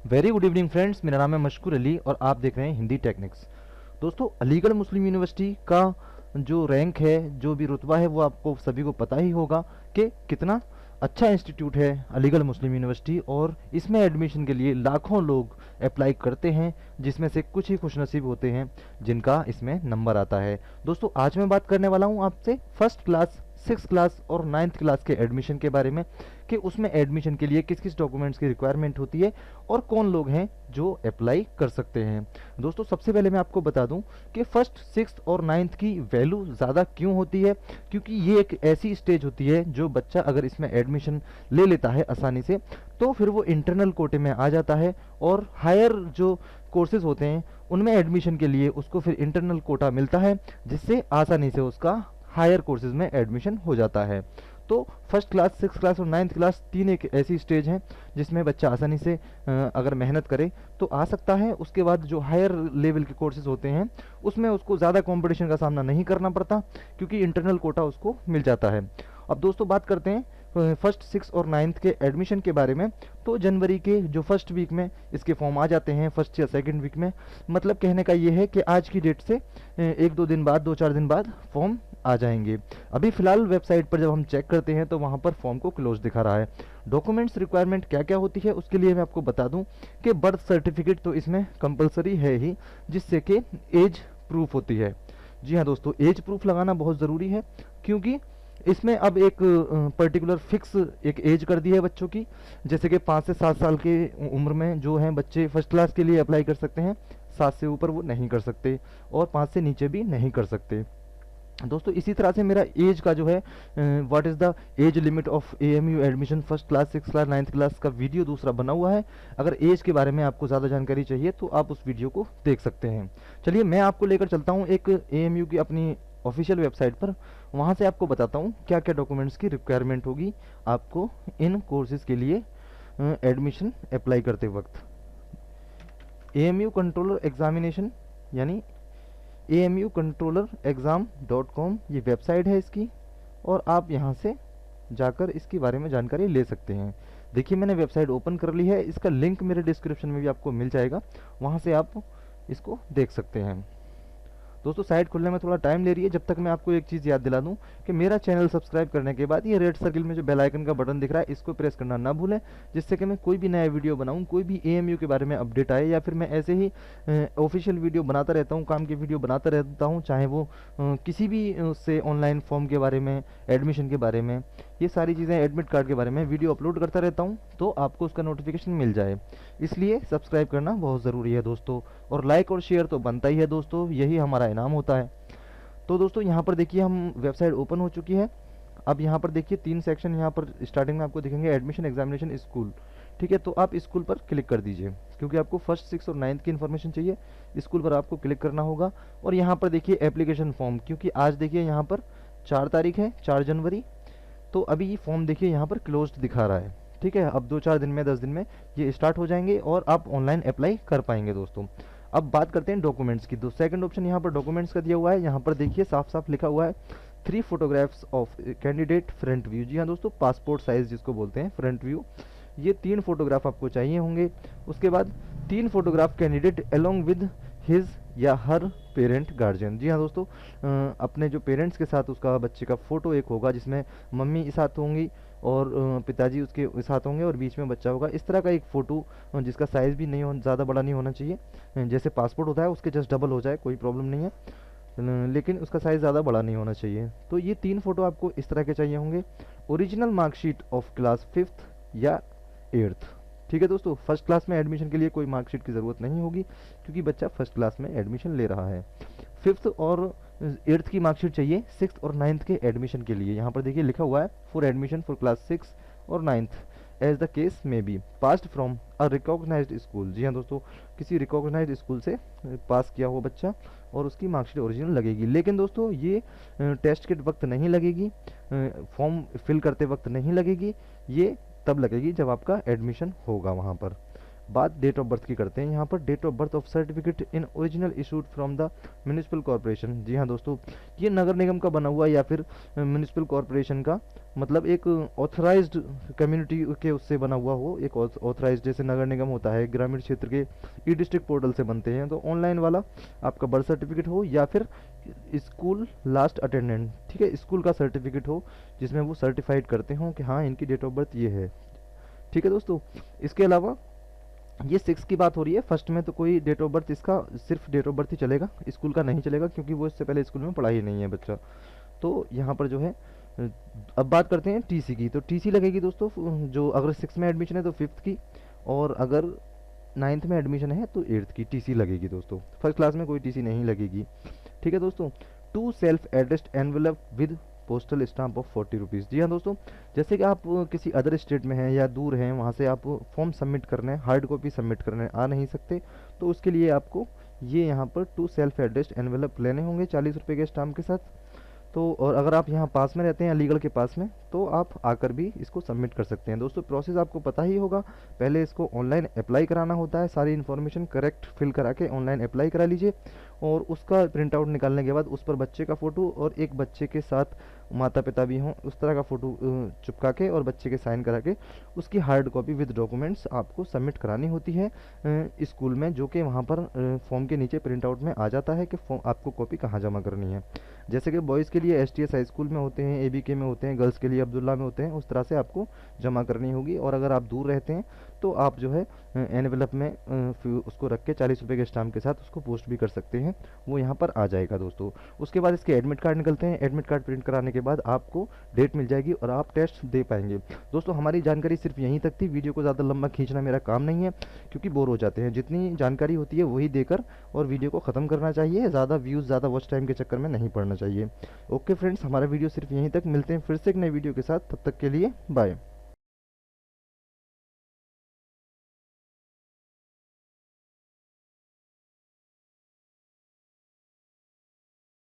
Very good evening friends, मेरा नाम है मशकूर अली और आप देख रहे हैं हिंदी टेक्निक्स। दोस्तों, अलीगढ़ मुस्लिम यूनिवर्सिटी का जो रैंक है, जो भी रुतबा है, वो आपको सभी को पता ही होगा कि कितना अच्छा इंस्टीट्यूट है अलीगढ़ मुस्लिम यूनिवर्सिटी। और इसमें एडमिशन के लिए लाखों लोग अप्लाई करते हैं, जिसमें से कुछ ही खुशनसीब होते हैं जिनका इसमें नंबर आता है। दोस्तों, आज मैं बात करने वाला हूँ आपसे फर्स्ट क्लास, सिक्स क्लास और नाइन्थ क्लास के एडमिशन के बारे में, कि उसमें एडमिशन के लिए किस किस डॉक्यूमेंट्स की रिक्वायरमेंट होती है और कौन लोग हैं जो अप्लाई कर सकते हैं। दोस्तों, सबसे पहले मैं आपको बता दूं कि फर्स्ट, सिक्स और नाइन्थ की वैल्यू ज़्यादा क्यों होती है, क्योंकि ये एक ऐसी स्टेज होती है जो बच्चा अगर इसमें एडमिशन ले लेता है आसानी से, तो फिर वो इंटरनल कोटे में आ जाता है और हायर जो कोर्सेज होते हैं उनमें एडमिशन के लिए उसको फिर इंटरनल कोटा मिलता है, जिससे आसानी से उसका हायर कोर्सेज में एडमिशन हो जाता है। तो फर्स्ट क्लास, सिक्स क्लास और नाइन्थ क्लास तीन एक ऐसी स्टेज हैं जिसमें बच्चा आसानी से अगर मेहनत करे तो आ सकता है। उसके बाद जो हायर लेवल के कोर्सेज होते हैं उसमें उसको ज़्यादा कंपटीशन का सामना नहीं करना पड़ता, क्योंकि इंटरनल कोटा उसको मिल जाता है। अब दोस्तों, बात करते हैं फर्स्ट, सिक्स और नाइन्थ के एडमिशन के बारे में। तो जनवरी के जो फर्स्ट वीक में इसके फॉर्म आ जाते हैं, फर्स्ट या सेकंड वीक में। मतलब कहने का ये है कि आज की डेट से एक दो दिन बाद, दो चार दिन बाद फॉर्म आ जाएंगे। अभी फ़िलहाल वेबसाइट पर जब हम चेक करते हैं तो वहाँ पर फॉर्म को क्लोज दिखा रहा है। डॉक्यूमेंट्स रिक्वायरमेंट क्या क्या होती है उसके लिए मैं आपको बता दूं कि बर्थ सर्टिफिकेट तो इसमें कंपलसरी है ही, जिससे कि एज प्रूफ होती है। जी हाँ दोस्तों, एज प्रूफ लगाना बहुत ज़रूरी है, क्योंकि इसमें अब एक पर्टिकुलर फिक्स एक एज कर दी है बच्चों की। जैसे कि 5 से 7 साल के उम्र में जो हैं बच्चे फर्स्ट क्लास के लिए अप्लाई कर सकते हैं, 7 से ऊपर वो नहीं कर सकते और 5 से नीचे भी नहीं कर सकते। दोस्तों, इसी तरह से मेरा एज का जो है, what is the age limit of AMU admission first class, six class, ninth class का वीडियो दूसरा बना हुआ है। अगर एज के बारे में आपको ज़्यादा जानकारी चाहिए तो आप उस वीडियो को देख सकते हैं। चलिए, मैं आपको लेकर चलता हूँ एक एएमयू की अपनी ऑफिशियल वेबसाइट पर। वहाँ से आपको बताता हूँ क्या क्या डॉक्यूमेंट्स की रिक्वायरमेंट होगी आपको इन कोर्सेज़ के लिए एडमिशन अप्लाई करते वक्त। एएमयू कंट्रोलर एग्जामिनेशन यानी amcontrollerexam.com ये वेबसाइट है इसकी, और आप यहाँ से जाकर इसके बारे में जानकारी ले सकते हैं। देखिए, मैंने वेबसाइट ओपन कर ली है, इसका लिंक मेरे डिस्क्रिप्शन में भी आपको मिल जाएगा, वहाँ से आप इसको देख सकते हैं। दोस्तों, साइट खुलने में थोड़ा टाइम ले रही है। जब तक मैं आपको एक चीज़ याद दिला दूं कि मेरा चैनल सब्सक्राइब करने के बाद ये रेड सर्किल में जो बेल आइकन का बटन दिख रहा है इसको प्रेस करना ना भूलें, जिससे कि मैं कोई भी नया वीडियो बनाऊं, कोई भी एएमयू के बारे में अपडेट आए, या फिर मैं ऐसे ही ऑफिशियल वीडियो बनाता रहता हूं, काम के वीडियो बनाता रहता हूं, चाहे वो किसी भी उससे ऑनलाइन फॉर्म के बारे में, एडमिशन के बारे में, ये सारी चीज़ें, एडमिट कार्ड के बारे में वीडियो अपलोड करता रहता हूँ, तो आपको उसका नोटिफिकेशन मिल जाए। इसलिए सब्सक्राइब करना बहुत ज़रूरी है दोस्तों, और लाइक और शेयर तो बनता ही है दोस्तों, यही हमारा इनाम होता है। तो दोस्तों, यहाँ पर देखिए, हम वेबसाइट ओपन हो चुकी है। अब यहाँ पर देखिए 3 सेक्शन यहाँ पर स्टार्टिंग में आपको दिखेंगे, एडमिशन, एग्जामिनेशन, स्कूल। ठीक है, तो आप स्कूल पर क्लिक कर दीजिए, क्योंकि आपको फर्स्ट, सिक्स और नाइन्थ की इन्फॉर्मेशन चाहिए। स्कूल पर आपको क्लिक करना होगा, और यहाँ पर देखिए एप्लीकेशन फॉर्म, क्योंकि आज देखिए यहाँ पर 4 तारीख है, 4 जनवरी, तो अभी ये फॉर्म देखिए यहाँ पर क्लोज्ड दिखा रहा है। ठीक है, अब 2-4 दिन में, 10 दिन में ये स्टार्ट हो जाएंगे और आप ऑनलाइन अप्लाई कर पाएंगे दोस्तों। अब बात करते हैं डॉक्यूमेंट्स की। सेकंड ऑप्शन यहाँ पर डॉक्यूमेंट्स का दिया हुआ है, यहाँ पर देखिए साफ साफ लिखा हुआ है 3 photographs of candidate front view. जी हाँ दोस्तों, पासपोर्ट साइज जिसको बोलते हैं, फ्रंट व्यू, ये 3 फोटोग्राफ आपको चाहिए होंगे। उसके बाद 3 photograph candidate along with his या हर पेरेंट गार्जियन। जी हाँ दोस्तों, अपने जो पेरेंट्स के साथ उसका बच्चे का फ़ोटो एक होगा, जिसमें मम्मी के साथ होंगी और पिताजी उसके साथ होंगे और बीच में बच्चा होगा। इस तरह का एक फ़ोटो, जिसका साइज़ भी नहीं हो, ज़्यादा बड़ा नहीं होना चाहिए, जैसे पासपोर्ट होता है उसके जस्ट डबल हो जाए, कोई प्रॉब्लम नहीं है, लेकिन उसका साइज़ ज़्यादा बड़ा नहीं होना चाहिए। तो ये 3 फ़ोटो आपको इस तरह के चाहिए होंगे। Original marksheet of class 5th या 8th। ठीक है दोस्तों, फर्स्ट क्लास में एडमिशन के लिए कोई मार्कशीट की ज़रूरत नहीं होगी, क्योंकि बच्चा फर्स्ट क्लास में एडमिशन ले रहा है। 5th और 8th की मार्कशीट चाहिए 6th और 9th के एडमिशन के लिए। यहाँ पर देखिए लिखा हुआ है फॉर एडमिशन फॉर क्लास 6 और 9th as the case may be passed from a recognised school. जी हाँ दोस्तों, किसी रिकॉग्नाइज्ड स्कूल से पास किया हुआ बच्चा, और उसकी मार्कशीट ओरिजिनल लगेगी। लेकिन दोस्तों, ये टेस्ट के वक्त नहीं लगेगी, फॉर्म फिल करते वक्त नहीं लगेगी, ये तब लगेगी जब आपका एडमिशन होगा वहाँ पर। बात डेट ऑफ बर्थ की करते हैं। यहाँ पर date of birth of certificate in original issued from the municipal corporation. जी हाँ दोस्तों, ये नगर निगम का बना हुआ या फिर म्यूनिसिपल कॉरपोरेशन का, मतलब एक ऑथराइज्ड कम्युनिटी के उससे बना हुआ हो, एक ऑथराइज्ड, जैसे नगर निगम होता है ग्रामीण क्षेत्र के ई डिस्ट्रिक्ट पोर्टल से बनते हैं, तो ऑनलाइन वाला आपका बर्थ सर्टिफिकेट हो या फिर स्कूल लास्ट अटेंडेंट, ठीक है, स्कूल का सर्टिफिकेट हो जिसमें वो सर्टिफाइड करते हों कि हाँ इनकी डेट ऑफ बर्थ ये है। ठीक है दोस्तों, इसके अलावा ये 6 की बात हो रही है। फर्स्ट में तो कोई डेट ऑफ बर्थ, इसका सिर्फ डेट ऑफ बर्थ ही चलेगा, स्कूल का नहीं चलेगा, क्योंकि वो इससे पहले स्कूल में पढ़ा ही नहीं है बच्चा। तो यहाँ पर जो है अब बात करते हैं टीसी की। तो टीसी लगेगी दोस्तों, जो अगर 6 में एडमिशन है तो 5th की, और अगर 9th में एडमिशन है तो 8th की टीसी लगेगी दोस्तों। फर्स्ट क्लास में कोई टीसी नहीं लगेगी। ठीक है दोस्तों, 2 self addressed envelope with postal stamp of 40 rupees. जी हाँ दोस्तों, जैसे कि आप किसी अदर स्टेट में हैं या दूर हैं, वहाँ से आप फॉर्म सबमिट करने, हार्ड कॉपी सबमिट करने आ नहीं सकते, तो उसके लिए आपको ये यहाँ पर 2 सेल्फ एड्रेस्ड एनवेलप लेने होंगे 40 रुपये के स्टाम्प के साथ। तो और अगर आप यहाँ पास में रहते हैं अलीगढ़ के पास में, तो आप आकर भी इसको सबमिट कर सकते हैं। दोस्तों प्रोसेस आपको पता ही होगा, पहले इसको ऑनलाइन अप्लाई कराना होता है, सारी इन्फॉर्मेशन करेक्ट फिल करा के ऑनलाइन अप्लाई करा लीजिए, और उसका प्रिंट आउट निकालने के बाद उस पर बच्चे का फ़ोटो और एक बच्चे के साथ माता पिता भी हों उस तरह का फ़ोटो चिपका के और बच्चे के साइन करा के उसकी हार्ड कॉपी विद डॉक्यूमेंट्स आपको सबमिट करानी होती है स्कूल में, जो कि वहाँ पर फॉर्म के नीचे प्रिंट आउट में आ जाता है कि फॉर्म आपको कॉपी कहाँ जमा करनी है। जैसे कि बॉयज़ के लिए एसटीएस हाई स्कूल में होते हैं, एबीके में होते हैं, गर्ल्स के लिए अब्दुल्ला में होते हैं, उस तरह से आपको जमा करनी होगी। और अगर आप दूर रहते हैं तो आप जो है एनवेलप में उसको रख के 40 रुपये के स्टाम्प के साथ उसको पोस्ट भी कर सकते हैं, वो यहाँ पर आ जाएगा दोस्तों। उसके बाद इसके एडमिट कार्ड निकलते हैं। एडमिट कार्ड प्रिंट कराने के बाद आपको डेट मिल जाएगी और आप टेस्ट दे पाएंगे। दोस्तों हमारी जानकारी सिर्फ यहीं तक थी, वीडियो को ज़्यादा लंबा खींचना मेरा काम नहीं है, क्योंकि बोर हो जाते हैं। जितनी जानकारी होती है वही देकर और वीडियो को ख़त्म करना चाहिए, ज़्यादा व्यूज़ ज़्यादा वॉच टाइम के चक्कर में नहीं पड़ना चाहिए। ओके फ्रेंड्स, हमारा वीडियो सिर्फ यहीं तक, मिलते हैं फिर से एक नई वीडियो के साथ, तब तक के लिए बाय।